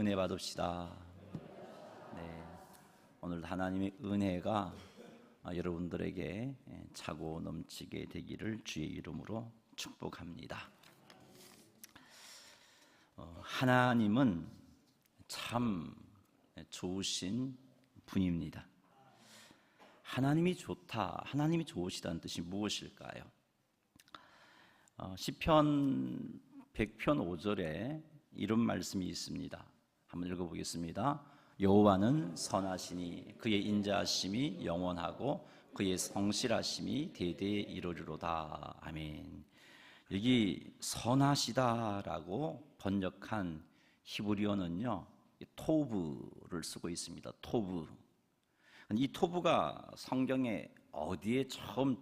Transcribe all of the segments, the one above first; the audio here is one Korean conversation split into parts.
은혜 받읍시다. 네, 오늘 하나님의 은혜가 여러분들에게 차고 넘치게 되기를 주의 이름으로 축복합니다. 하나님은 참 좋으신 분입니다. 하나님이 좋다, 하나님이 좋으시다는 뜻이 무엇일까요? 시편 100편 5절에 이런 말씀이 있습니다. 한번 읽어보겠습니다. 여호와는 선하시니 그의 인자하심이 영원하고 그의 성실하심이 대대에 이루리로다. 아멘. 여기 선하시다라고 번역한 히브리어는요, 토브를 쓰고 있습니다. 토브. 이 토브가 성경에 어디에 처음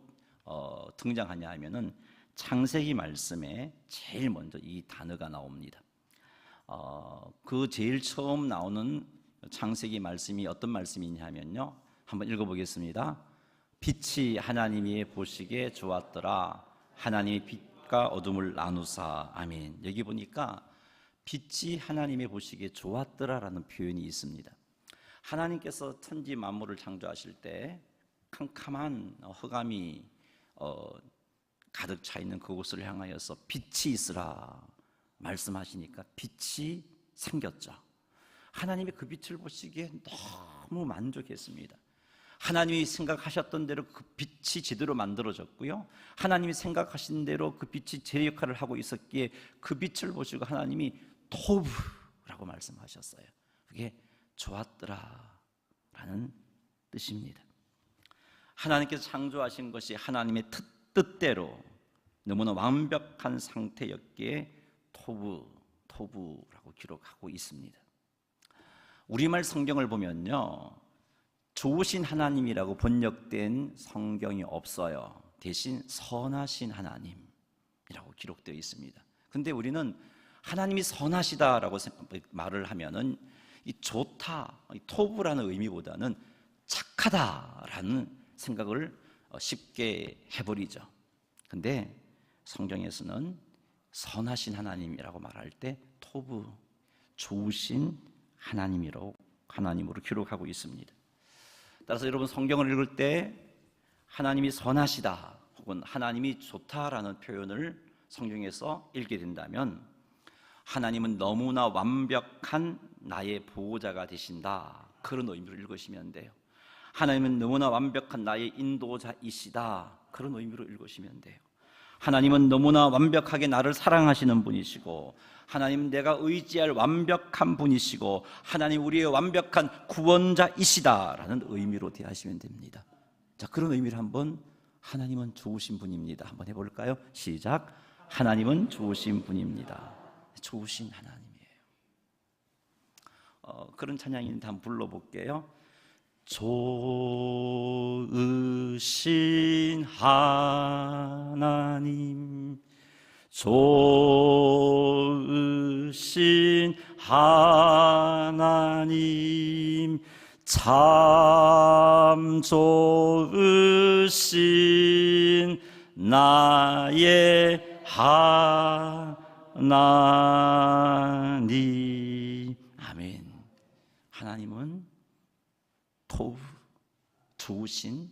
등장하냐 하면은 창세기 말씀에 제일 먼저 이 단어가 나옵니다. 그 제일 처음 나오는 창세기 말씀이 어떤 말씀이냐 하면요, 한번 읽어보겠습니다. 빛이 하나님이 보시기에 좋았더라. 하나님이 빛과 어둠을 나누사. 아멘. 여기 보니까 빛이 하나님이 보시기에 좋았더라라는 표현이 있습니다. 하나님께서 천지 만물을 창조하실 때 캄캄한 흑암이 가득 차 있는 그곳을 향하여서 빛이 있으라 말씀하시니까 빛이 생겼죠. 하나님이 그 빛을 보시기에 너무 만족했습니다. 하나님이 생각하셨던 대로 그 빛이 제대로 만들어졌고요, 하나님이 생각하신 대로 그 빛이 제 역할을 하고 있었기에 그 빛을 보시고 하나님이 토브라고 말씀하셨어요. 그게 좋았더라 라는 뜻입니다. 하나님께서 창조하신 것이 하나님의 뜻대로 너무나 완벽한 상태였기에 토브라고 기록하고 있습니다. 우리말 성경을 보면요, 좋으신 하나님이라고 번역된 성경이 없어요. 대신 선하신 하나님이라고 기록되어 있습니다. 근데 우리는 하나님이 선하시다라고 말을 하면은 이 좋다, 이 토브라는 의미보다는 착하다라는 생각을 쉽게 해버리죠. 근데 성경에서는 선하신 하나님이라고 말할 때 토브, 좋으신 하나님으로 기록하고 있습니다. 따라서 여러분 성경을 읽을 때 하나님이 선하시다 혹은 하나님이 좋다라는 표현을 성경에서 읽게 된다면 하나님은 너무나 완벽한 나의 보호자가 되신다, 그런 의미로 읽으시면 돼요. 하나님은 너무나 완벽한 나의 인도자이시다, 그런 의미로 읽으시면 돼요. 하나님은 너무나 완벽하게 나를 사랑하시는 분이시고, 하나님은 내가 의지할 완벽한 분이시고, 하나님 우리의 완벽한 구원자이시다라는 의미로 대하시면 됩니다. 자, 그런 의미를 한번, 하나님은 좋으신 분입니다, 한번 해볼까요? 시작. 하나님은 좋으신 분입니다. 좋으신 하나님이에요. 그런 찬양인데 한번 불러볼게요. 좋으신 하나님, 좋으신 하나님, 참 좋으신 나의 하나님. 아멘. 하나님은 좋으신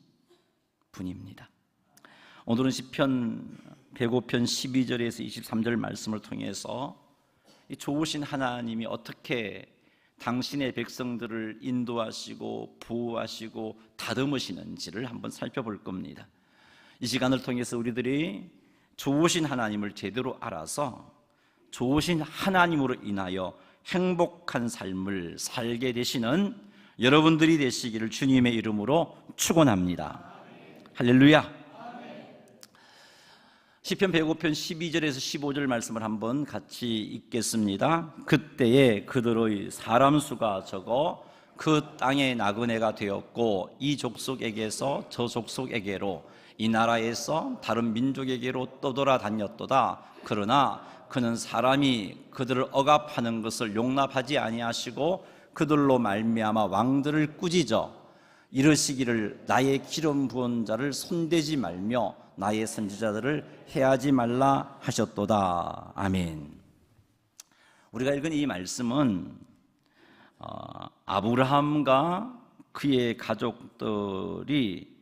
분입니다. 오늘은 시편 105편 12절에서 23절 말씀을 통해서 이 좋으신 하나님이 어떻게 당신의 백성들을 인도하시고 보호하시고 다듬으시는지를 한번 살펴볼 겁니다. 이 시간을 통해서 우리들이 좋으신 하나님을 제대로 알아서 좋으신 하나님으로 인하여 행복한 삶을 살게 되시는 여러분들이 되시기를 주님의 이름으로 축원합니다. 할렐루야. 시편 105편 12절에서 15절 말씀을 한번 같이 읽겠습니다. 그때에 그들의 사람 수가 적어 그 땅의 나그네가 되었고, 이 족속에게서 저 족속에게로, 이 나라에서 다른 민족에게로 떠돌아다녔도다. 그러나 그는 사람이 그들을 억압하는 것을 용납하지 아니하시고 그들로 말미암아 왕들을 꾸짖어 이르시기를 나의 기름 부은 자를 손대지 말며 나의 선지자들을 해하지 말라 하셨도다. 아멘. 우리가 읽은 이 말씀은 아브라함과 그의 가족들이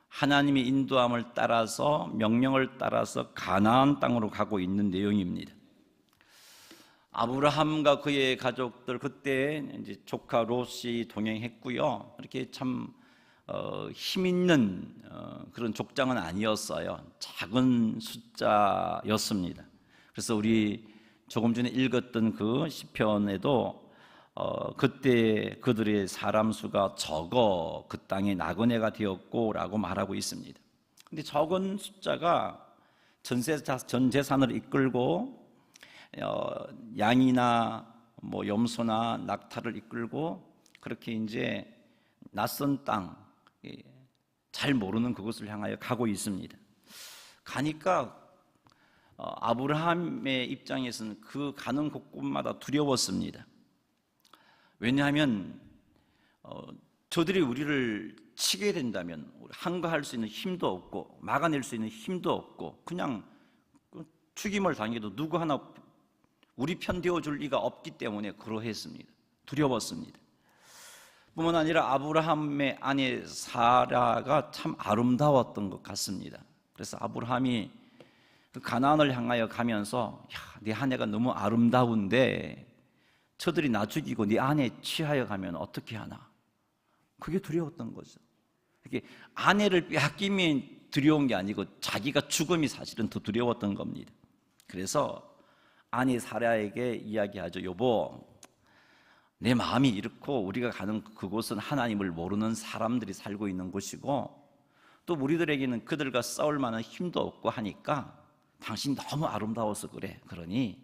하나님의 인도함을 따라서 명령을 따라서 가나안 땅으로 가고 있는 내용입니다. 아브라함과 그의 가족들 그때 이제 조카 롯이 동행했고요. 이렇게 참 힘 있는 그런 족장은 아니었어요. 작은 숫자였습니다. 그래서 우리 조금 전에 읽었던 그 시편에도 그때 그들의 사람 수가 적어 그 땅에 나그네가 되었고라고 말하고 있습니다. 근데 적은 숫자가 전 재산을 이끌고 양이나 뭐 염소나 낙타를 이끌고 그렇게 이제 낯선 땅, 잘 모르는 그곳을 향하여 가고 있습니다. 가니까 아브라함의 입장에서는 그 가는 곳곳마다 두려웠습니다. 왜냐하면 저들이 우리를 치게 된다면 항거할 수 있는 힘도 없고 막아낼 수 있는 힘도 없고 그냥 죽임을 당해도 누구 하나 우리 편 되어줄 리가 없기 때문에 그러했습니다. 두려웠습니다. 뿐만 아니라 아브라함의 아내 사라가 참 아름다웠던 것 같습니다. 그래서 아브라함이 그 가나안을 향하여 가면서 네 아내가 너무 아름다운데 저들이 나 죽이고 네 아내 취하여 가면 어떻게 하나? 그게 두려웠던 거죠. 이게 아내를 빼앗기면 두려운 게 아니고 자기가 죽음이 사실은 더 두려웠던 겁니다. 그래서 아내 사라에게 이야기하죠. 여보, 내 마음이 이렇고 우리가 가는 그곳은 하나님을 모르는 사람들이 살고 있는 곳이고 또 우리들에게는 그들과 싸울 만한 힘도 없고 하니까 당신이 너무 아름다워서 그래. 그러니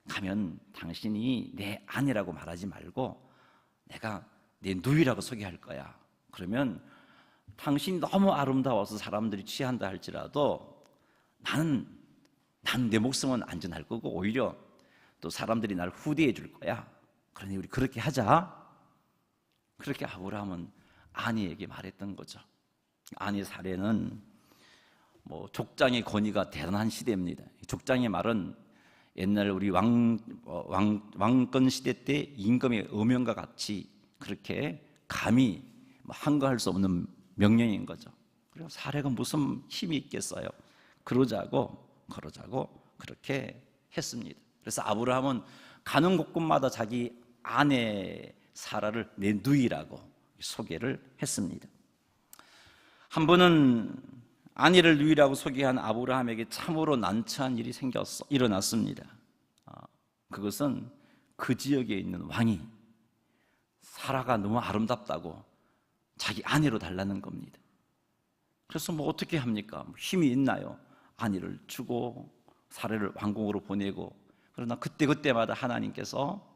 가면 당신이 내 아내라고 말하지 말고 내가 내 누이라고 소개할 거야. 그러면 당신이 너무 아름다워서 사람들이 취한다 할지라도 나는 내 목숨은 안전할 거고 오히려 또 사람들이 날 후대해 줄 거야. 그러니 우리 그렇게 하자. 그렇게 아브라함은 아내에게 말했던 거죠. 아내 사례는 뭐 족장의 권위가 대단한 시대입니다. 족장의 말은 옛날 우리 왕권 시대 때 임금의 어명과 같이 그렇게 감히 항거할 수 없는 명령인 거죠. 그리고 사례가 무슨 힘이 있겠어요? 그러자고 그렇게 했습니다. 그래서 아브라함은 가는 곳곳마다 자기 아내 사라를 내 누이라고 소개를 했습니다. 한 번은 아내를 누이라고 소개한 아브라함에게 참으로 난처한 일이 일어났습니다. 그것은 그 지역에 있는 왕이 사라가 너무 아름답다고 자기 아내로 달라는 겁니다. 그래서 뭐 어떻게 합니까? 힘이 있나요? 아내를 주고 사라를 왕궁으로 보내고. 그러나 그때마다 하나님께서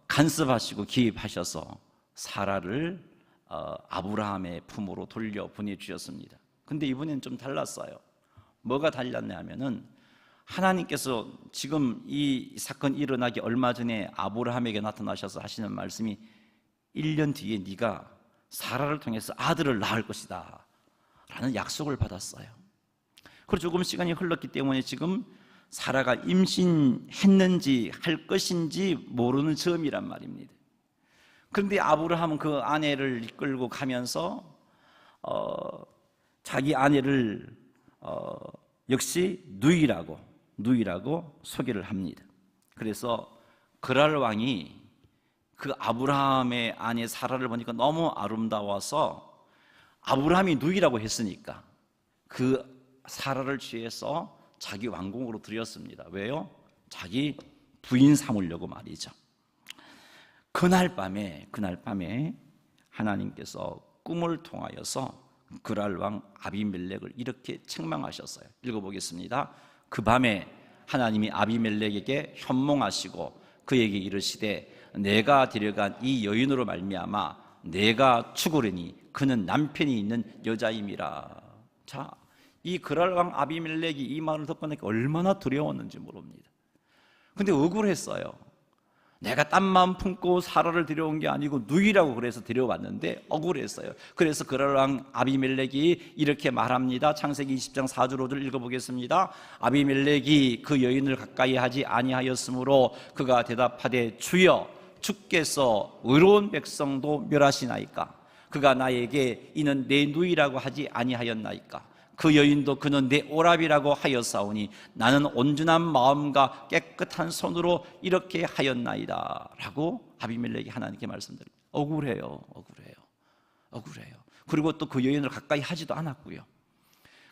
간섭하시고 개입하셔서 사라를 아브라함의 품으로 돌려 보내주셨습니다. 근데 이번엔 좀 달랐어요. 뭐가 달랐냐 하면은 하나님께서 지금 이 사건이 일어나기 얼마 전에 아브라함에게 나타나셔서 하시는 말씀이 1년 뒤에 네가 사라를 통해서 아들을 낳을 것이다 라는 약속을 받았어요. 그리고 조금 시간이 흘렀기 때문에 지금 사라가 임신했는지 할 것인지 모르는 점이란 말입니다. 그런데 아브라함은 그 아내를 이끌고 가면서 자기 아내를 역시 누이라고 소개를 합니다. 그래서 그랄 왕이 그 아브라함의 아내 사라를 보니까 너무 아름다워서 아브라함이 누이라고 했으니까 그 사라를 취해서 자기 왕궁으로 들였습니다. 왜요? 자기 부인 삼으려고 말이죠. 그날 밤에 하나님께서 꿈을 통하여서 그랄 왕 아비멜렉을 이렇게 책망하셨어요. 읽어보겠습니다. 그 밤에 하나님이 아비멜렉에게 현몽하시고 그에게 이르시되 내가 데려간 이 여인으로 말미암아 내가 죽으리니 그는 남편이 있는 여자임이라. 자, 이 그랄 왕 아비멜렉이 이 말을 듣고 나니까 얼마나 두려웠는지 모릅니다. 근데 억울했어요. 내가 딴 마음 품고 사라를 데려온 게 아니고 누이라고 그래서 데려왔는데 억울했어요. 그래서 그랄 왕 아비멜렉이 이렇게 말합니다. 창세기 20장 4절 5절 읽어보겠습니다. 아비멜렉이 그 여인을 가까이 하지 아니하였으므로 그가 대답하되 주여 주께서 의로운 백성도 멸하시나이까? 그가 나에게 이는 내 누이라고 하지 아니하였나이까? 그 여인도 그는 내 오랍이라고 하였사오니 나는 온전한 마음과 깨끗한 손으로 이렇게 하였나이다 라고 아비멜렉이 하나님께 말씀드립니다. 억울해요. 그리고 또 그 여인을 가까이 하지도 않았고요.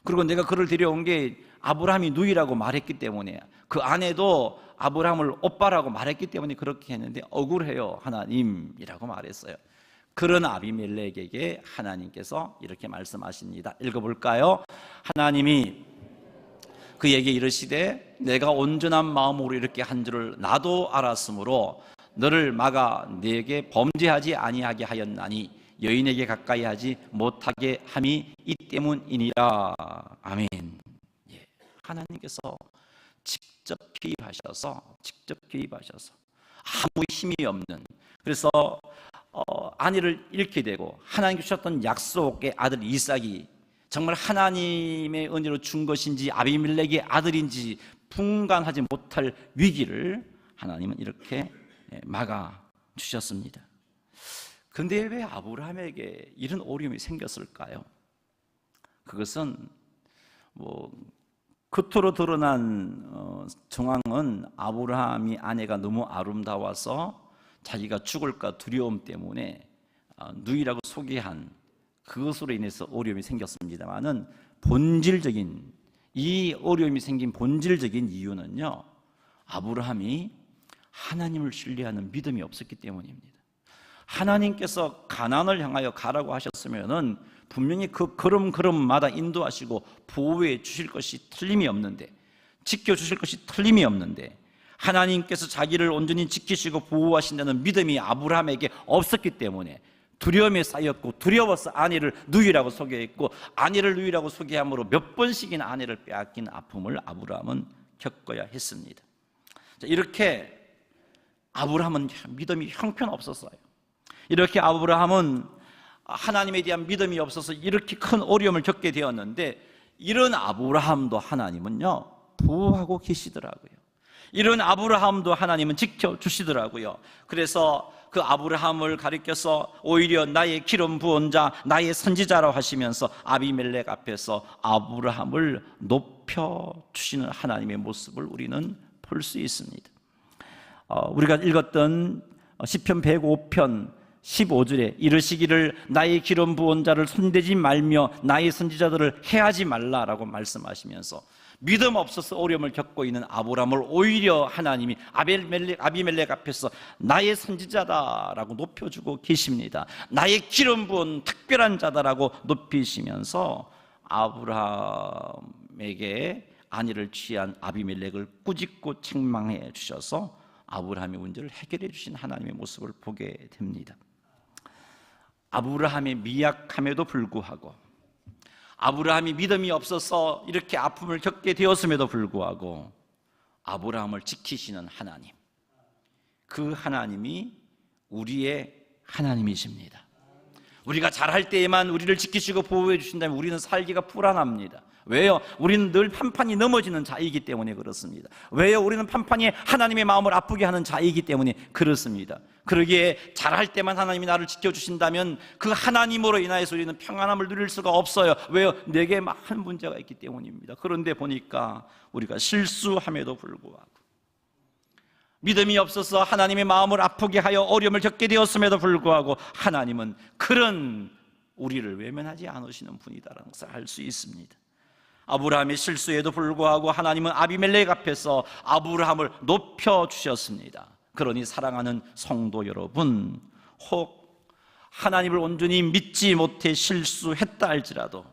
그리고 내가 그를 데려온 게 아브라함이 누이라고 말했기 때문에, 그 아내도 아브라함을 오빠라고 말했기 때문에 그렇게 했는데 억울해요 하나님이라고 말했어요. 그런 아비멜렉에게 하나님께서 이렇게 말씀하십니다. 읽어볼까요? 하나님이 그에게 이르시되 내가 온전한 마음으로 이렇게 한 줄을 나도 알았으므로 너를 막아 네게 범죄하지 아니하게 하였나니 여인에게 가까이 하지 못하게 함이 이 때문이니라. 아멘. 예. 하나님께서 직접 개입하셔서 아무 힘이 없는, 그래서 아내를 잃게 되고 하나님께 주셨던 약속의 아들 이삭이 정말 하나님의 은혜로 준 것인지 아비멜렉의 아들인지 분간하지 못할 위기를 하나님은 이렇게 막아 주셨습니다. 그런데 왜 아브라함에게 이런 어려움이 생겼을까요? 그것은 겉으로 드러난 정황은 아브라함이 아내가 너무 아름다워서 자기가 죽을까 두려움 때문에 누이라고 소개한 그것으로 인해서 어려움이 생겼습니다만은 이 어려움이 생긴 본질적인 이유는요, 아브라함이 하나님을 신뢰하는 믿음이 없었기 때문입니다. 하나님께서 가나안을 향하여 가라고 하셨으면은 분명히 그 걸음걸음마다 인도하시고 보호해 주실 것이 틀림이 없는데, 지켜주실 것이 틀림이 없는데, 하나님께서 자기를 온전히 지키시고 보호하신다는 믿음이 아브라함에게 없었기 때문에 두려움에 쌓였고, 두려워서 아내를 누이라고 소개했고, 아내를 누이라고 소개함으로 몇 번씩이나 아내를 빼앗긴 아픔을 아브라함은 겪어야 했습니다. 이렇게 아브라함은 믿음이 형편없었어요. 이렇게 아브라함은 하나님에 대한 믿음이 없어서 이렇게 큰 어려움을 겪게 되었는데, 이런 아브라함도 하나님은요 보호하고 계시더라고요. 이런 아브라함도 하나님은 지켜주시더라고요. 그래서 그 아브라함을 가리켜서 오히려 나의 기름 부은 자, 나의 선지자라고 하시면서 아비멜렉 앞에서 아브라함을 높여주시는 하나님의 모습을 우리는 볼 수 있습니다. 우리가 읽었던 시편 105편 15절에 이르시기를 나의 기름 부은 자를 손대지 말며 나의 선지자들을 해하지 말라라고 말씀하시면서 믿음 없어서 어려움을 겪고 있는 아브라함을 오히려 하나님이 아비멜렉 앞에서 나의 선지자다라고 높여주고 계십니다. 나의 기름 부은 특별한 자다라고 높이시면서 아브라함에게 안위를 취한 아비멜렉을 꾸짖고 책망해 주셔서 아브라함의 문제를 해결해 주신 하나님의 모습을 보게 됩니다. 아브라함의 미약함에도 불구하고, 아브라함이 믿음이 없어서 이렇게 아픔을 겪게 되었음에도 불구하고 아브라함을 지키시는 하나님, 그 하나님이 우리의 하나님이십니다. 우리가 잘할 때에만 우리를 지키시고 보호해 주신다면 우리는 살기가 불안합니다. 왜요? 우리는 늘 판판이 넘어지는 자이기 때문에 그렇습니다. 왜요? 우리는 판판이 하나님의 마음을 아프게 하는 자이기 때문에 그렇습니다. 그러기에 잘할 때만 하나님이 나를 지켜주신다면 그 하나님으로 인하여서 우리는 평안함을 누릴 수가 없어요. 왜요? 내게 많은 문제가 있기 때문입니다. 그런데 보니까 우리가 실수함에도 불구하고, 믿음이 없어서 하나님의 마음을 아프게 하여 어려움을 겪게 되었음에도 불구하고 하나님은 그런 우리를 외면하지 않으시는 분이다라는 것을 알 수 있습니다. 아브라함의 실수에도 불구하고 하나님은 아비멜렉 앞에서 아브라함을 높여주셨습니다. 그러니 사랑하는 성도 여러분, 혹 하나님을 온전히 믿지 못해 실수했다 할지라도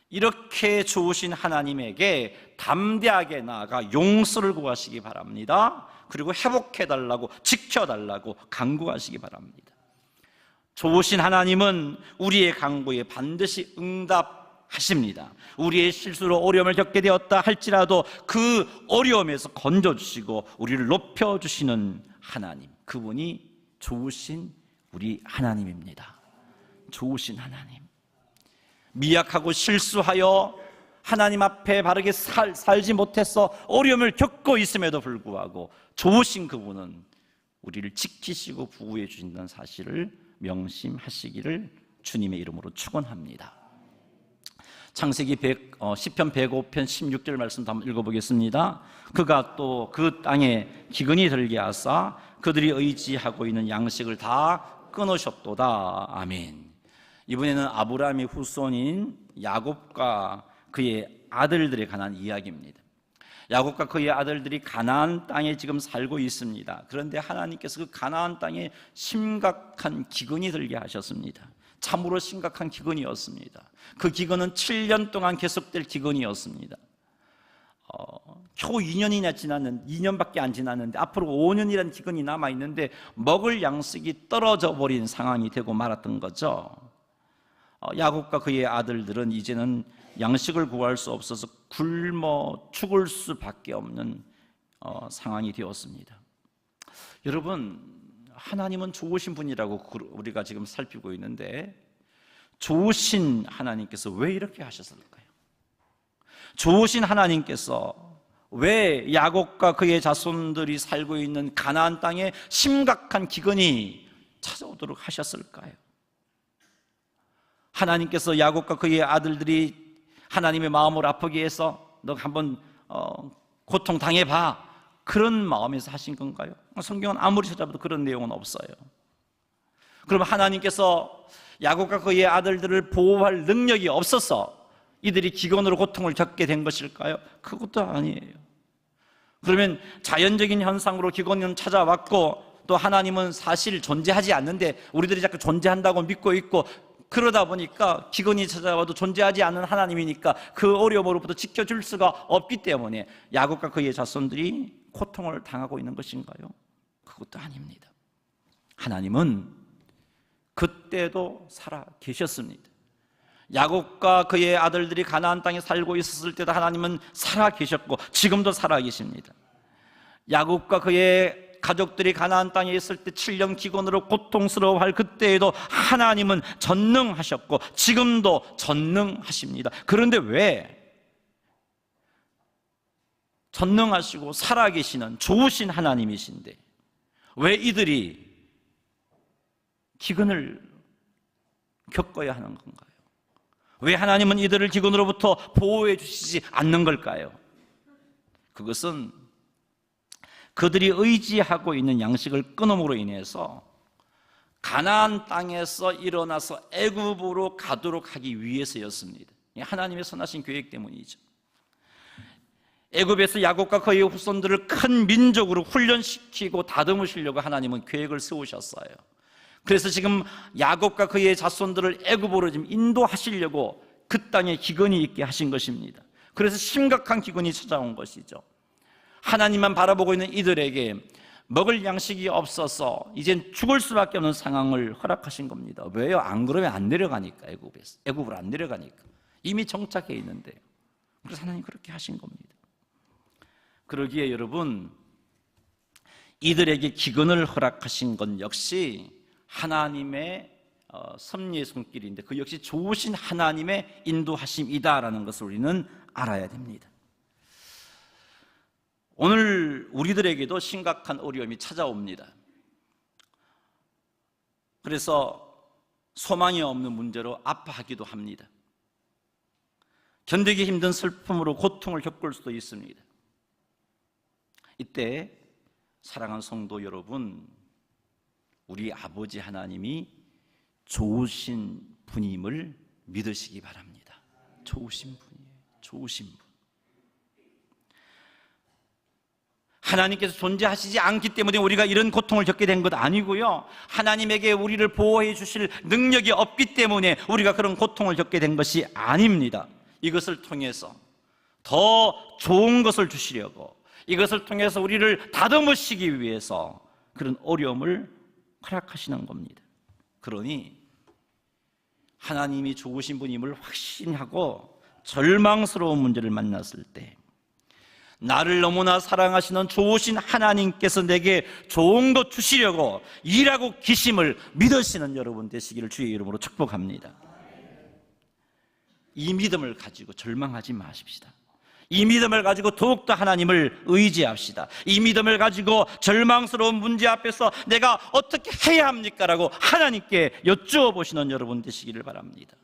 이렇게 좋으신 하나님에게 담대하게 나아가 용서를 구하시기 바랍니다. 그리고 회복해달라고, 지켜달라고 간구하시기 바랍니다. 좋으신 하나님은 우리의 간구에 반드시 응답하십니다. 우리의 실수로 어려움을 겪게 되었다 할지라도 그 어려움에서 건져주시고 우리를 높여주시는 하나님, 그분이 좋으신 우리 하나님입니다. 좋으신 하나님, 미약하고 실수하여 하나님 앞에 바르게 살지 못해서 어려움을 겪고 있음에도 불구하고 좋으신 그분은 우리를 지키시고 보호해 주신다는 사실을 명심하시기를 주님의 이름으로 축원합니다. 창세기 10편 105편 16절 말씀 한번 읽어보겠습니다. 그가 또 그 땅에 기근이 들게 하사 그들이 의지하고 있는 양식을 다 끊으셨도다. 아멘. 이번에는 아브라함의 후손인 야곱과 그의 아들들에 관한 이야기입니다. 야곱과 그의 아들들이 가나안 땅에 지금 살고 있습니다. 그런데 하나님께서 그 가나안 땅에 심각한 기근이 들게 하셨습니다. 참으로 심각한 기근이었습니다. 그 기근은 7년 동안 계속될 기근이었습니다. 겨우 2년밖에 안 지났는데 앞으로 5년이라는 기근이 남아있는데 먹을 양식이 떨어져 버린 상황이 되고 말았던 거죠. 야곱과 그의 아들들은 이제는 양식을 구할 수 없어서 굶어 죽을 수밖에 없는 상황이 되었습니다. 여러분, 하나님은 좋으신 분이라고 우리가 지금 살피고 있는데 좋으신 하나님께서 왜 이렇게 하셨을까요? 좋으신 하나님께서 왜 야곱과 그의 자손들이 살고 있는 가나안 땅에 심각한 기근이 찾아오도록 하셨을까요? 하나님께서 야곱과 그의 아들들이 하나님의 마음을 아프게 해서 너 한번 고통당해봐, 그런 마음에서 하신 건가요? 성경은 아무리 찾아봐도 그런 내용은 없어요. 그럼 하나님께서 야곱과 그의 아들들을 보호할 능력이 없어서 이들이 기근으로 고통을 겪게 된 것일까요? 그것도 아니에요. 그러면 자연적인 현상으로 기근은 찾아왔고 또 하나님은 사실 존재하지 않는데 우리들이 자꾸 존재한다고 믿고 있고, 그러다 보니까 기근이 찾아와도 존재하지 않는 하나님이니까 그 어려움으로부터 지켜줄 수가 없기 때문에 야곱과 그의 자손들이 고통을 당하고 있는 것인가요? 그것도 아닙니다. 하나님은 그때도 살아 계셨습니다. 야곱과 그의 아들들이 가나안 땅에 살고 있었을 때도 하나님은 살아 계셨고 지금도 살아 계십니다. 야곱과 그의 가족들이 가나안 땅에 있을 때 7년 기근으로 고통스러워할 그때에도 하나님은 전능하셨고 지금도 전능하십니다. 그런데 왜 전능하시고 살아계시는 좋으신 하나님이신데 왜 이들이 기근을 겪어야 하는 건가요? 왜 하나님은 이들을 기근으로부터 보호해 주시지 않는 걸까요? 그것은 그들이 의지하고 있는 양식을 끊음으로 인해서 가나안 땅에서 일어나서 애굽으로 가도록 하기 위해서였습니다. 하나님의 선하신 계획 때문이죠. 애굽에서 야곱과 그의 후손들을 큰 민족으로 훈련시키고 다듬으시려고 하나님은 계획을 세우셨어요. 그래서 지금 야곱과 그의 자손들을 애굽으로 지금 인도하시려고 그 땅에 기근이 있게 하신 것입니다. 그래서 심각한 기근이 찾아온 것이죠. 하나님만 바라보고 있는 이들에게 먹을 양식이 없어서 이젠 죽을 수밖에 없는 상황을 허락하신 겁니다. 왜요? 안 그러면 안 내려가니까. 애굽으로 안 내려가니까. 이미 정착해 있는데요. 그래서 하나님 그렇게 하신 겁니다. 그러기에 여러분, 이들에게 기근을 허락하신 건 역시 하나님의 섭리의 손길인데 그 역시 좋으신 하나님의 인도하심이다라는 것을 우리는 알아야 됩니다. 오늘 우리들에게도 심각한 어려움이 찾아옵니다. 그래서 소망이 없는 문제로 아파하기도 합니다. 견디기 힘든 슬픔으로 고통을 겪을 수도 있습니다. 이때 사랑하는 성도 여러분, 우리 아버지 하나님이 좋으신 분임을 믿으시기 바랍니다. 좋으신 분이에요. 좋으신 분. 하나님께서 존재하시지 않기 때문에 우리가 이런 고통을 겪게 된 것 아니고요, 하나님에게 우리를 보호해 주실 능력이 없기 때문에 우리가 그런 고통을 겪게 된 것이 아닙니다. 이것을 통해서 더 좋은 것을 주시려고, 이것을 통해서 우리를 다듬으시기 위해서 그런 어려움을 허락하시는 겁니다. 그러니 하나님이 좋으신 분임을 확신하고 절망스러운 문제를 만났을 때 나를 너무나 사랑하시는 좋으신 하나님께서 내게 좋은 것 주시려고 일하고 계심을 믿으시는 여러분 되시기를 주의 이름으로 축복합니다. 이 믿음을 가지고 절망하지 마십시다. 이 믿음을 가지고 더욱더 하나님을 의지합시다. 이 믿음을 가지고 절망스러운 문제 앞에서 내가 어떻게 해야 합니까? 라고 하나님께 여쭈어 보시는 여러분 되시기를 바랍니다.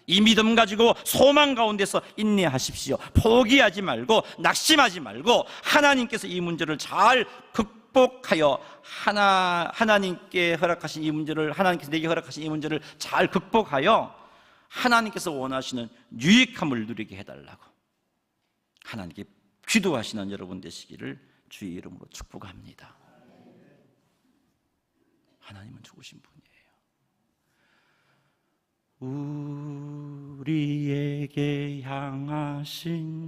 이 믿음 가지고 소망 가운데서 인내하십시오. 포기하지 말고 낙심하지 말고 하나님께서 이 문제를 잘 극복하여 하나님께 허락하신 이 문제를, 하나님께서 내게 허락하신 이 문제를 잘 극복하여 하나님께서 원하시는 유익함을 누리게 해달라고 하나님께 기도하시는 여러분 되시기를 주의 이름으로 축복합니다. 하나님은 좋으신 분이에요. 우리에게 향하신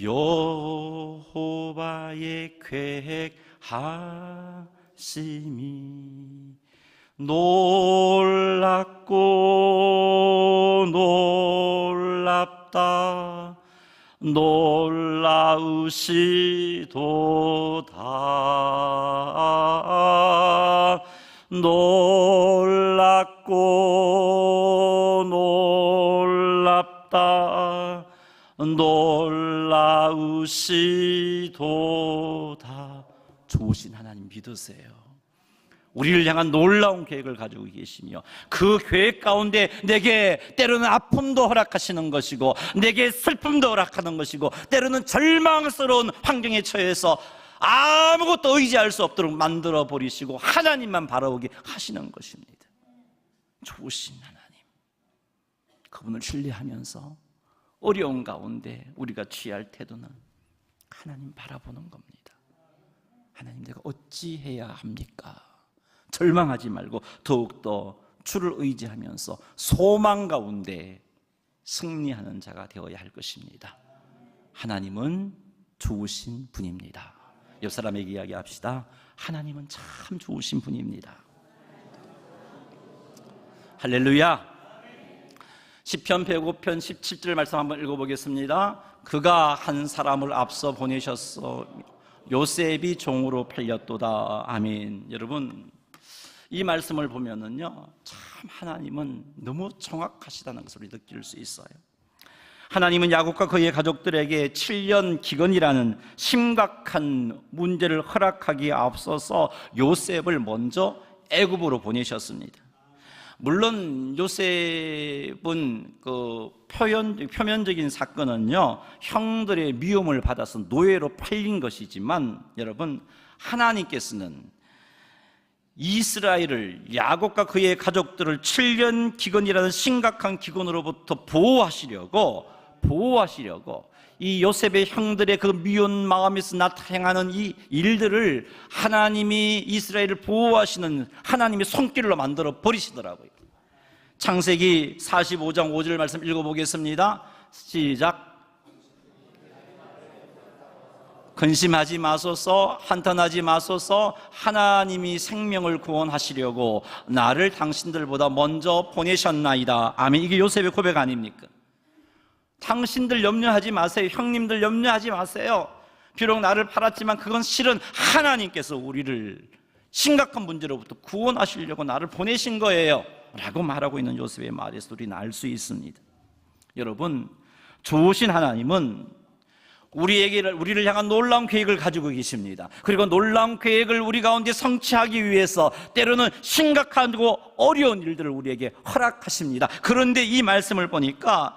여호와의 계획하심이 놀랍고 놀랍다 놀라우시도다 놀랍고 놀랍다 놀라우시도다. 좋으신 하나님 믿으세요. 우리를 향한 놀라운 계획을 가지고 계시며 그 계획 가운데 내게 때로는 아픔도 허락하시는 것이고 내게 슬픔도 허락하는 것이고 때로는 절망스러운 환경에 처해서 아무것도 의지할 수 없도록 만들어 버리시고 하나님만 바라보게 하시는 것입니다. 좋으신 하나님, 그분을 신뢰하면서 어려운 가운데 우리가 취할 태도는 하나님 바라보는 겁니다. 하나님, 내가 어찌해야 합니까? 절망하지 말고 더욱더 주를 의지하면서 소망 가운데 승리하는 자가 되어야 할 것입니다. 하나님은 좋으신 분입니다. 옆 사람에게 이야기합시다. 하나님은 참 좋으신 분입니다. 할렐루야. 시편 105편 17절 말씀 한번 읽어보겠습니다. 그가 한 사람을 앞서 보내셨어 요셉이 종으로 팔렸도다. 아멘. 여러분, 이 말씀을 보면은요, 참 하나님은 너무 정확하시다는 것을 느낄 수 있어요. 하나님은 야곱과 그의 가족들에게 7년 기근이라는 심각한 문제를 허락하기에 앞서서 요셉을 먼저 애굽으로 보내셨습니다. 물론 요셉은 그 표면적인 사건은요, 형들의 미움을 받아서 노예로 팔린 것이지만, 여러분, 하나님께서는 이스라엘을, 야곱과 그의 가족들을 7년 기근이라는 심각한 기근으로부터 보호하시려고 이 요셉의 형들의 그 미운 마음에서 나타나는 이 일들을 하나님이 이스라엘을 보호하시는 하나님의 손길로 만들어 버리시더라고요. 창세기 45장 5절 말씀 읽어보겠습니다. 시작. 근심하지 마소서, 한탄하지 마소서. 하나님이 생명을 구원하시려고 나를 당신들보다 먼저 보내셨나이다. 아멘. 이게 요셉의 고백 아닙니까? 당신들 염려하지 마세요. 형님들 염려하지 마세요. 비록 나를 팔았지만 그건 실은 하나님께서 우리를 심각한 문제로부터 구원하시려고 나를 보내신 거예요 라고 말하고 있는 요셉의 말에서 우리는 알 수 있습니다. 여러분, 좋으신 하나님은 우리를 향한 놀라운 계획을 가지고 계십니다. 그리고 놀라운 계획을 우리 가운데 성취하기 위해서 때로는 심각하고 어려운 일들을 우리에게 허락하십니다. 그런데 이 말씀을 보니까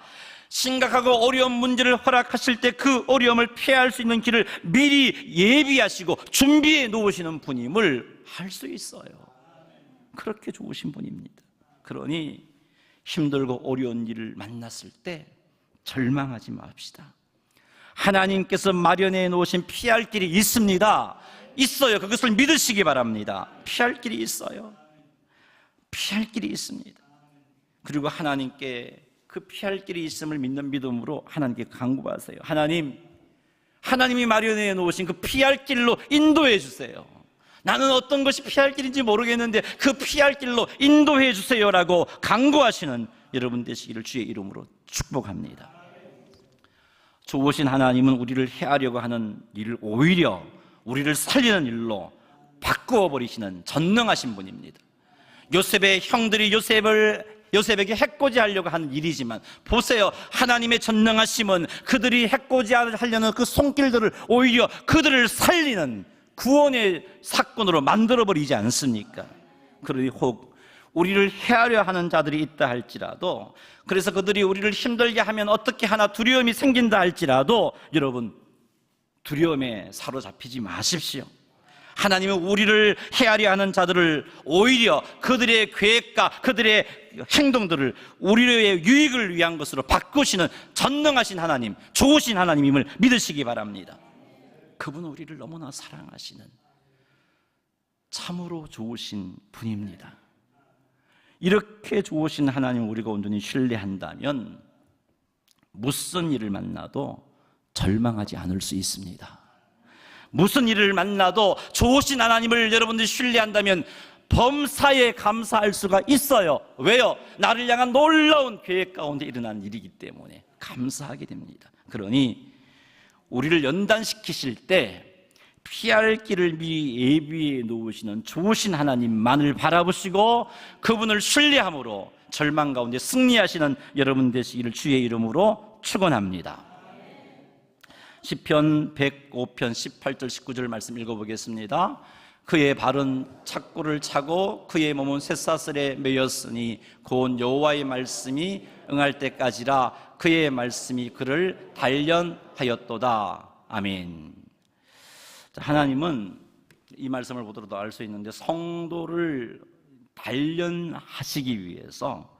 심각하고 어려운 문제를 허락하실 때 그 어려움을 피할 수 있는 길을 미리 예비하시고 준비해 놓으시는 분임을 알 수 있어요. 그렇게 좋으신 분입니다. 그러니 힘들고 어려운 일을 만났을 때 절망하지 맙시다. 하나님께서 마련해 놓으신 피할 길이 있습니다. 있어요. 그것을 믿으시기 바랍니다. 피할 길이 있어요. 피할 길이 있습니다. 그리고 하나님께 그 피할 길이 있음을 믿는 믿음으로 하나님께 간구하세요. 하나님이 마련해 놓으신 그 피할 길로 인도해 주세요. 나는 어떤 것이 피할 길인지 모르겠는데 그 피할 길로 인도해 주세요라고 간구하시는 여러분 되시기를 주의 이름으로 축복합니다. 좋으신 하나님은 우리를 해하려고 하는 일을 오히려 우리를 살리는 일로 바꾸어 버리시는 전능하신 분입니다. 요셉의 형들이 요셉을 요셉에게 해코지하려고 하는 일이지만 보세요, 하나님의 전능하심은 그들이 해코지하려는 그 손길들을 오히려 그들을 살리는 구원의 사건으로 만들어버리지 않습니까? 그러니 혹 우리를 해하려 하는 자들이 있다 할지라도, 그래서 그들이 우리를 힘들게 하면 어떻게 하나 두려움이 생긴다 할지라도 여러분, 두려움에 사로잡히지 마십시오. 하나님은 우리를 해하려 하는 자들을 오히려 그들의 계획과 그들의 행동들을 우리의 유익을 위한 것으로 바꾸시는 전능하신 하나님, 좋으신 하나님임을 믿으시기 바랍니다. 그분은 우리를 너무나 사랑하시는 참으로 좋으신 분입니다. 이렇게 좋으신 하나님 우리가 온전히 신뢰한다면 무슨 일을 만나도 절망하지 않을 수 있습니다. 무슨 일을 만나도 좋으신 하나님을 여러분들이 신뢰한다면 범사에 감사할 수가 있어요. 왜요? 나를 향한 놀라운 계획 가운데 일어난 일이기 때문에 감사하게 됩니다. 그러니 우리를 연단시키실 때 피할 길을 미리 예비해 놓으시는 좋으신 하나님만을 바라보시고 그분을 신뢰함으로 절망 가운데 승리하시는 여러분 되시기를 주의 이름으로 축원합니다. 시편 105편 18절 19절 말씀 읽어보겠습니다. 그의 발은 착고를 차고 그의 몸은 쇠사슬에 매였으니 곧 여호와의 말씀이 응할 때까지라 그의 말씀이 그를 단련하였도다. 아멘. 하나님은 이 말씀을 보더라도 알 수 있는데 성도를 단련하시기 위해서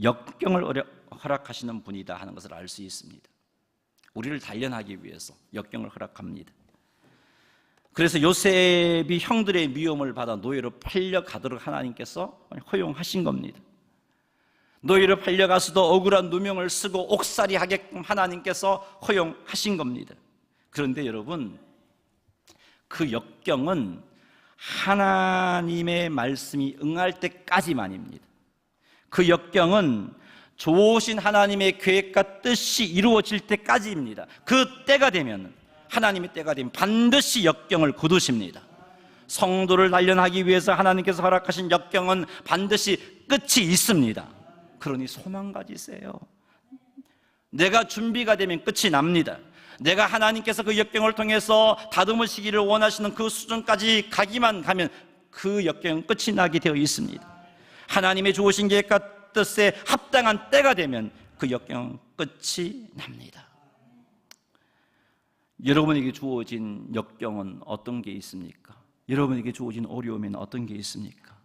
역경을 허락하시는 분이다 하는 것을 알 수 있습니다. 우리를 단련하기 위해서 역경을 허락합니다. 그래서 요셉이 형들의 미움을 받아 노예로 팔려가도록 하나님께서 허용하신 겁니다. 노예로 팔려가서도 억울한 누명을 쓰고 옥살이 하게끔 하나님께서 허용하신 겁니다. 그런데 여러분, 그 역경은 하나님의 말씀이 응할 때까지만입니다. 그 역경은 좋으신 하나님의 계획과 뜻이 이루어질 때까지입니다. 그 때가 되면, 하나님의 때가 되면 반드시 역경을 거두십니다. 성도를 단련하기 위해서 하나님께서 허락하신 역경은 반드시 끝이 있습니다. 그러니 소망 가지세요. 내가 준비가 되면 끝이 납니다. 내가 하나님께서 그 역경을 통해서 다듬으시기를 원하시는 그 수준까지 가기만 하면 그 역경은 끝이 나게 되어 있습니다. 하나님의 좋으신 계획과 뜻에 합당한 때가 되면 그 역경은 끝이 납니다. 여러분에게 주어진 역경은 어떤 게 있습니까? 여러분에게 주어진 어려움에는 어떤 게 있습니까?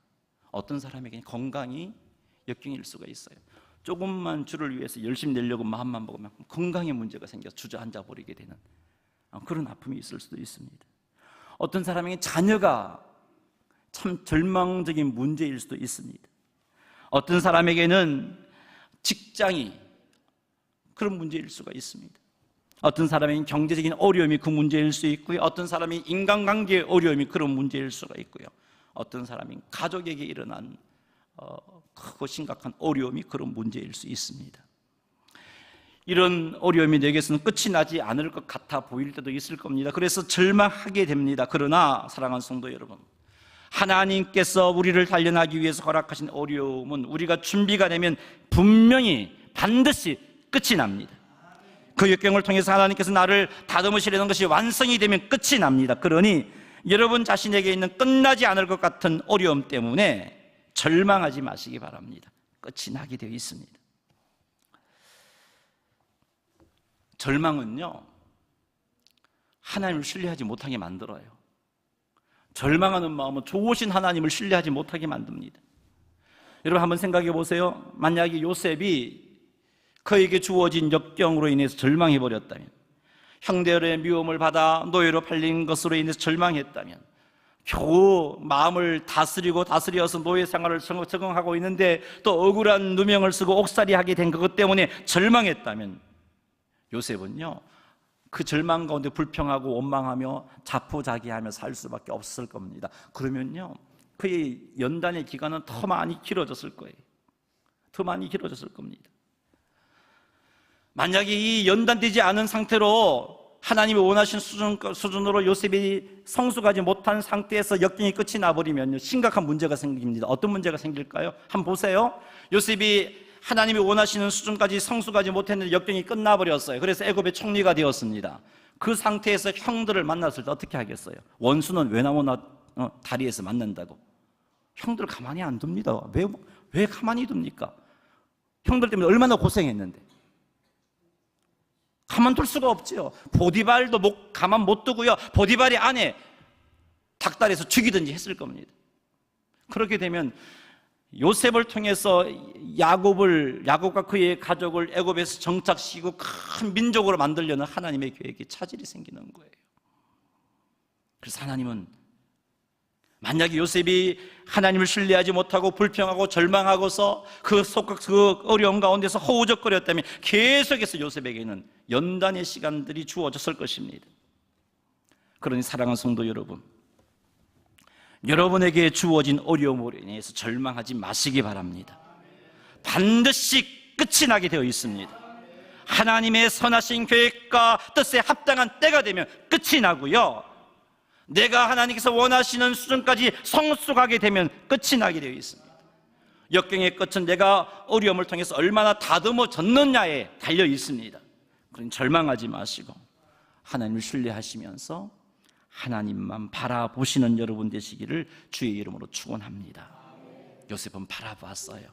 어떤 사람에게는 건강이 역경일 수가 있어요. 조금만 주를 위해서 열심히 내려고 마음만 먹으면 건강에 문제가 생겨서 주저앉아 버리게 되는 그런 아픔이 있을 수도 있습니다. 어떤 사람에게 자녀가 참 절망적인 문제일 수도 있습니다. 어떤 사람에게는 직장이 그런 문제일 수가 있습니다. 어떤 사람에게는 경제적인 어려움이 그 문제일 수 있고요. 어떤 사람이 인간관계의 어려움이 그런 문제일 수가 있고요. 어떤 사람이 가족에게 일어난 크고 심각한 어려움이 그런 문제일 수 있습니다. 이런 어려움이 내게서는 끝이 나지 않을 것 같아 보일 때도 있을 겁니다. 그래서 절망하게 됩니다. 그러나 사랑하는 성도 여러분, 하나님께서 우리를 단련하기 위해서 허락하신 어려움은 우리가 준비가 되면 분명히 반드시 끝이 납니다. 그 역경을 통해서 하나님께서 나를 다듬으시려는 것이 완성이 되면 끝이 납니다. 그러니 여러분 자신에게 있는 끝나지 않을 것 같은 어려움 때문에 절망하지 마시기 바랍니다. 끝이 나게 되어 있습니다. 절망은요, 하나님을 신뢰하지 못하게 만들어요. 절망하는 마음은 좋으신 하나님을 신뢰하지 못하게 만듭니다. 여러분 한번 생각해 보세요. 만약에 요셉이 그에게 주어진 역경으로 인해서 절망해버렸다면, 형들의 미움을 받아 노예로 팔린 것으로 인해서 절망했다면, 겨우 마음을 다스려서 노예 생활을 적응하고 있는데 또 억울한 누명을 쓰고 옥살이하게 된 그것 때문에 절망했다면, 요셉은요 그 절망 가운데 불평하고 원망하며 자포자기하며 살 수밖에 없을 겁니다. 그러면요 그의 연단의 기간은 더 많이 길어졌을 거예요. 더 많이 길어졌을 겁니다. 만약에 이 연단되지 않은 상태로 하나님이 원하신 수준으로 요셉이 성숙하지 못한 상태에서 역경이 끝이 나버리면요, 심각한 문제가 생깁니다. 어떤 문제가 생길까요? 한번 보세요. 요셉이 하나님이 원하시는 수준까지 성숙하지 못했는데 역경이 끝나버렸어요. 그래서 애굽의 총리가 되었습니다. 그 상태에서 형들을 만났을 때 어떻게 하겠어요? 원수는 외나무나 다리에서 만난다고. 형들 가만히 안 둡니다. 왜 가만히 둡니까? 형들 때문에 얼마나 고생했는데. 가만둘 수가 없지요. 보디발도 가만 못 두고요, 보디발이 안에 닭다리에서 죽이든지 했을 겁니다. 그렇게 되면 요셉을 통해서 야곱과 그의 가족을 애굽에서 정착시키고 큰 민족으로 만들려는 하나님의 계획에 차질이 생기는 거예요. 그래서 하나님은 만약에 요셉이 하나님을 신뢰하지 못하고 불평하고 절망하고서 그 어려운 가운데서 허우적거렸다면 계속해서 요셉에게는 연단의 시간들이 주어졌을 것입니다. 그러니 사랑하는 성도 여러분, 여러분에게 주어진 어려움으로 인해서 절망하지 마시기 바랍니다. 반드시 끝이 나게 되어 있습니다. 하나님의 선하신 계획과 뜻에 합당한 때가 되면 끝이 나고요, 내가 하나님께서 원하시는 수준까지 성숙하게 되면 끝이 나게 되어 있습니다. 역경의 끝은 내가 어려움을 통해서 얼마나 다듬어졌느냐에 달려 있습니다. 그러니 절망하지 마시고 하나님을 신뢰하시면서 하나님만 바라보시는 여러분 되시기를 주의 이름으로 축원합니다. 요셉은 바라봤어요.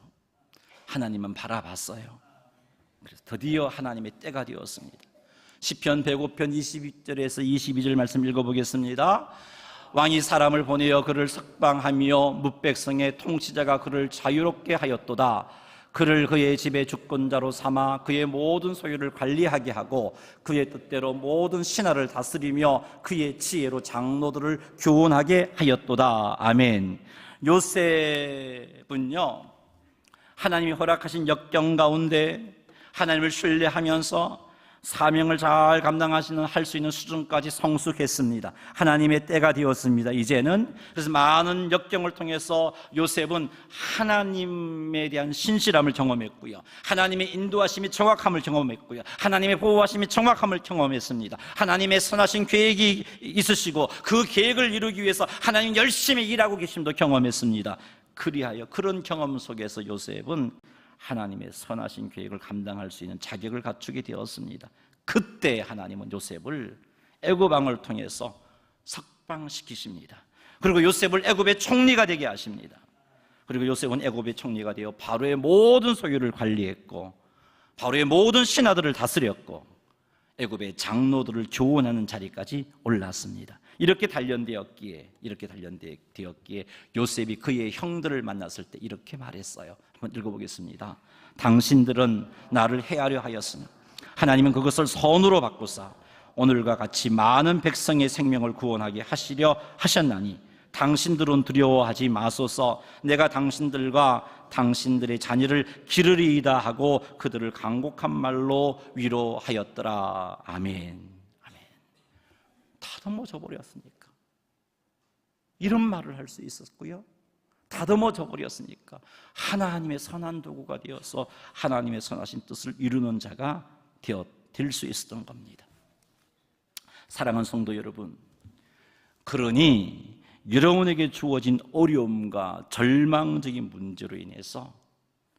하나님만 바라봤어요. 그래서 드디어 하나님의 때가 되었습니다. 시편 105편 22절에서 22절 말씀 읽어보겠습니다. 왕이 사람을 보내어 그를 석방하며 뭇백성의 통치자가 그를 자유롭게 하였도다. 그를 그의 집의 주권자로 삼아 그의 모든 소유를 관리하게 하고 그의 뜻대로 모든 신하를 다스리며 그의 지혜로 장로들을 교훈하게 하였도다. 아멘. 요셉은요, 하나님이 허락하신 역경 가운데 하나님을 신뢰하면서 사명을 잘 감당하시는 할 수 있는 수준까지 성숙했습니다. 하나님의 때가 되었습니다. 이제는. 그래서 많은 역경을 통해서 요셉은 하나님에 대한 신실함을 경험했고요, 하나님의 인도하심이 정확함을 경험했고요, 하나님의 보호하심이 정확함을 경험했습니다. 하나님의 선하신 계획이 있으시고 그 계획을 이루기 위해서 하나님 열심히 일하고 계심도 경험했습니다. 그리하여 그런 경험 속에서 요셉은 하나님의 선하신 계획을 감당할 수 있는 자격을 갖추게 되었습니다. 그때 하나님은 요셉을 애굽 왕을 통해서 석방시키십니다. 그리고 요셉을 애굽의 총리가 되게 하십니다. 그리고 요셉은 애굽의 총리가 되어 바로의 모든 소유를 관리했고 바로의 모든 신하들을 다스렸고 애굽의 장로들을 교훈하는 자리까지 올랐습니다. 이렇게 단련되었기에 요셉이 그의 형들을 만났을 때 이렇게 말했어요. 한번 읽어보겠습니다. 당신들은 나를 해하려 하였으나 하나님은 그것을 선으로 바꾸사 오늘과 같이 많은 백성의 생명을 구원하게 하시려 하셨나니 당신들은 두려워하지 마소서. 내가 당신들과 당신들의 자녀를 기르리이다 하고 그들을 간곡한 말로 위로하였더라. 아멘. 아멘. 다듬어져 버렸으니까 이런 말을 할 수 있었고요, 다듬어져 버렸으니까 하나님의 선한 도구가 되어서 하나님의 선하신 뜻을 이루는 자가 될 수 있었던 겁니다. 사랑하는 성도 여러분, 그러니 여러분에게 주어진 어려움과 절망적인 문제로 인해서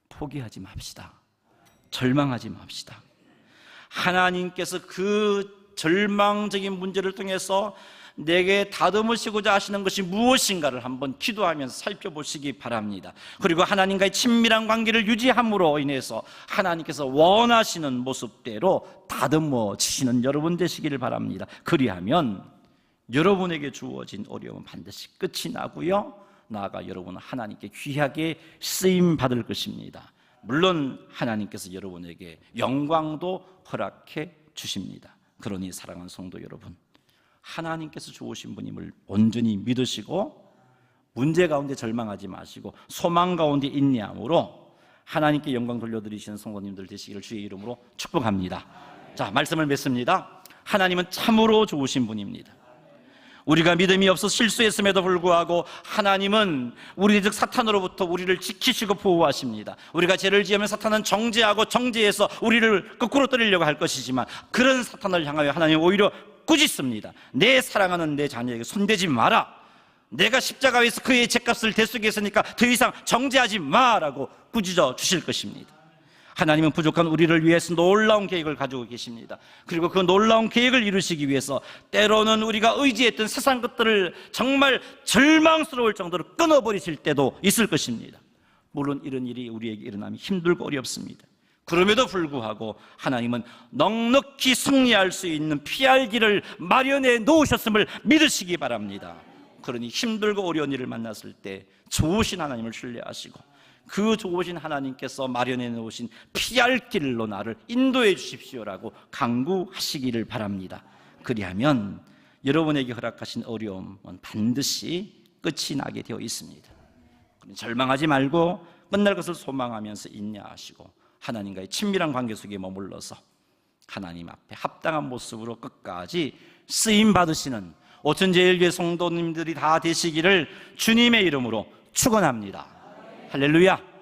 포기하지 맙시다. 절망하지 맙시다. 하나님께서 그 절망적인 문제를 통해서 내게 다듬으시고자 하시는 것이 무엇인가를 한번 기도하면서 살펴보시기 바랍니다. 그리고 하나님과의 친밀한 관계를 유지함으로 인해서 하나님께서 원하시는 모습대로 다듬어지시는 여러분 되시기를 바랍니다. 그리하면 여러분에게 주어진 어려움은 반드시 끝이 나고요, 나아가 여러분은 하나님께 귀하게 쓰임받을 것입니다. 물론 하나님께서 여러분에게 영광도 허락해 주십니다. 그러니 사랑하는 성도 여러분, 하나님께서 주오신 분임을 온전히 믿으시고 문제 가운데 절망하지 마시고 소망 가운데 인내함으로 하나님께 영광 돌려드리시는 성도님들 되시기를 주의 이름으로 축복합니다. 자, 말씀을 맺습니다. 하나님은 참으로 좋으신 분입니다. 우리가 믿음이 없어 실수했음에도 불구하고 하나님은 우리 즉 사탄으로부터 우리를 지키시고 보호하십니다. 우리가 죄를 지으면 사탄은 정죄하고 정죄해서 우리를 거꾸로 때리려고 할 것이지만 그런 사탄을 향하여 하나님은 오히려 꾸짖습니다. 내 사랑하는 내 자녀에게 손대지 마라. 내가 십자가에서 그의 죄값을 대속에 했으니까 더 이상 정죄하지 마라고 꾸짖어 주실 것입니다. 하나님은 부족한 우리를 위해서 놀라운 계획을 가지고 계십니다. 그리고 그 놀라운 계획을 이루시기 위해서 때로는 우리가 의지했던 세상 것들을 정말 절망스러울 정도로 끊어버리실 때도 있을 것입니다. 물론 이런 일이 우리에게 일어나면 힘들고 어렵습니다. 그럼에도 불구하고 하나님은 넉넉히 승리할 수 있는 피할 길을 마련해 놓으셨음을 믿으시기 바랍니다. 그러니 힘들고 어려운 일을 만났을 때 좋으신 하나님을 신뢰하시고 그 좋으신 하나님께서 마련해 놓으신 피할 길로 나를 인도해 주십시오라고 간구하시기를 바랍니다. 그리하면 여러분에게 허락하신 어려움은 반드시 끝이 나게 되어 있습니다. 절망하지 말고 끝날 것을 소망하면서 인내하시고 하나님과의 친밀한 관계 속에 머물러서 하나님 앞에 합당한 모습으로 끝까지 쓰임 받으시는 오천제일교회 성도님들이 다 되시기를 주님의 이름으로 축원합니다. 할렐루야.